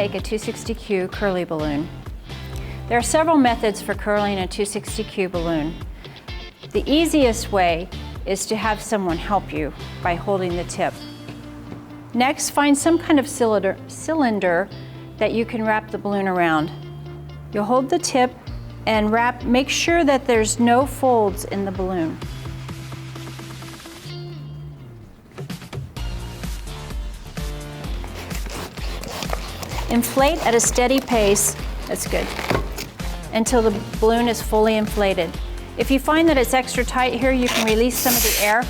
make a 260Q curly balloon. There are several methods for curling a 260Q balloon. The easiest way is to have someone help you by holding the tip. Next, find some kind of cylinder that you can wrap the balloon around. You'll hold the tip and make sure that there's no folds in the balloon. Inflate at a steady pace, that's good, until the balloon is fully inflated. If you find that it's extra tight here, you can release some of the air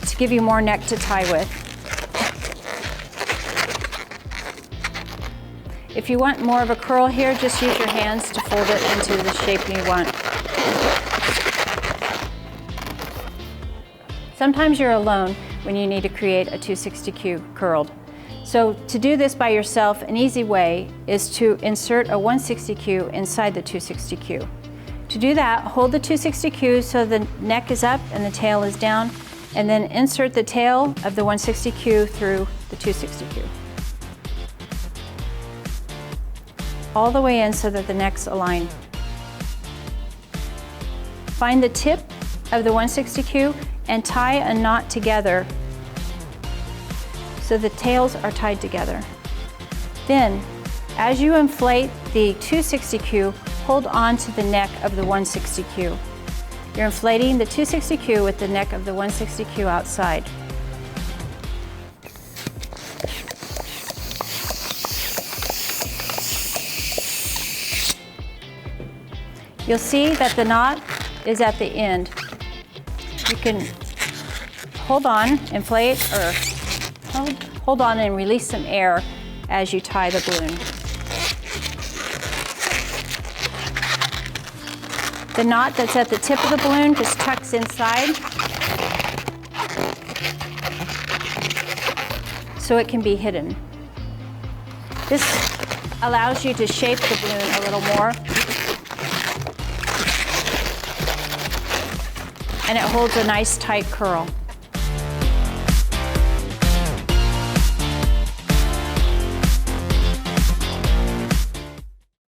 to give you more neck to tie with. If you want more of a curl here, just use your hands to fold it into the shape you want. Sometimes you're alone when you need to create a 260Q curled. So to do this by yourself, an easy way is to insert a 160Q inside the 260Q. To do that, hold the 260Q so the neck is up and the tail is down, and then insert the tail of the 160Q through the 260Q. All the way in so that the neck's aligned. Find the tip of the 160Q and tie a knot together so the tails are tied together. Then, as you inflate the 260Q, hold on to the neck of the 160Q. You're inflating the 260Q with the neck of the 160Q outside. You'll see that the knot is at the end. You can hold on, inflate, or hold on and release some air as you tie the balloon. The knot that's at the tip of the balloon just tucks inside so it can be hidden. This allows you to shape the balloon a little more, and it holds a nice tight curl.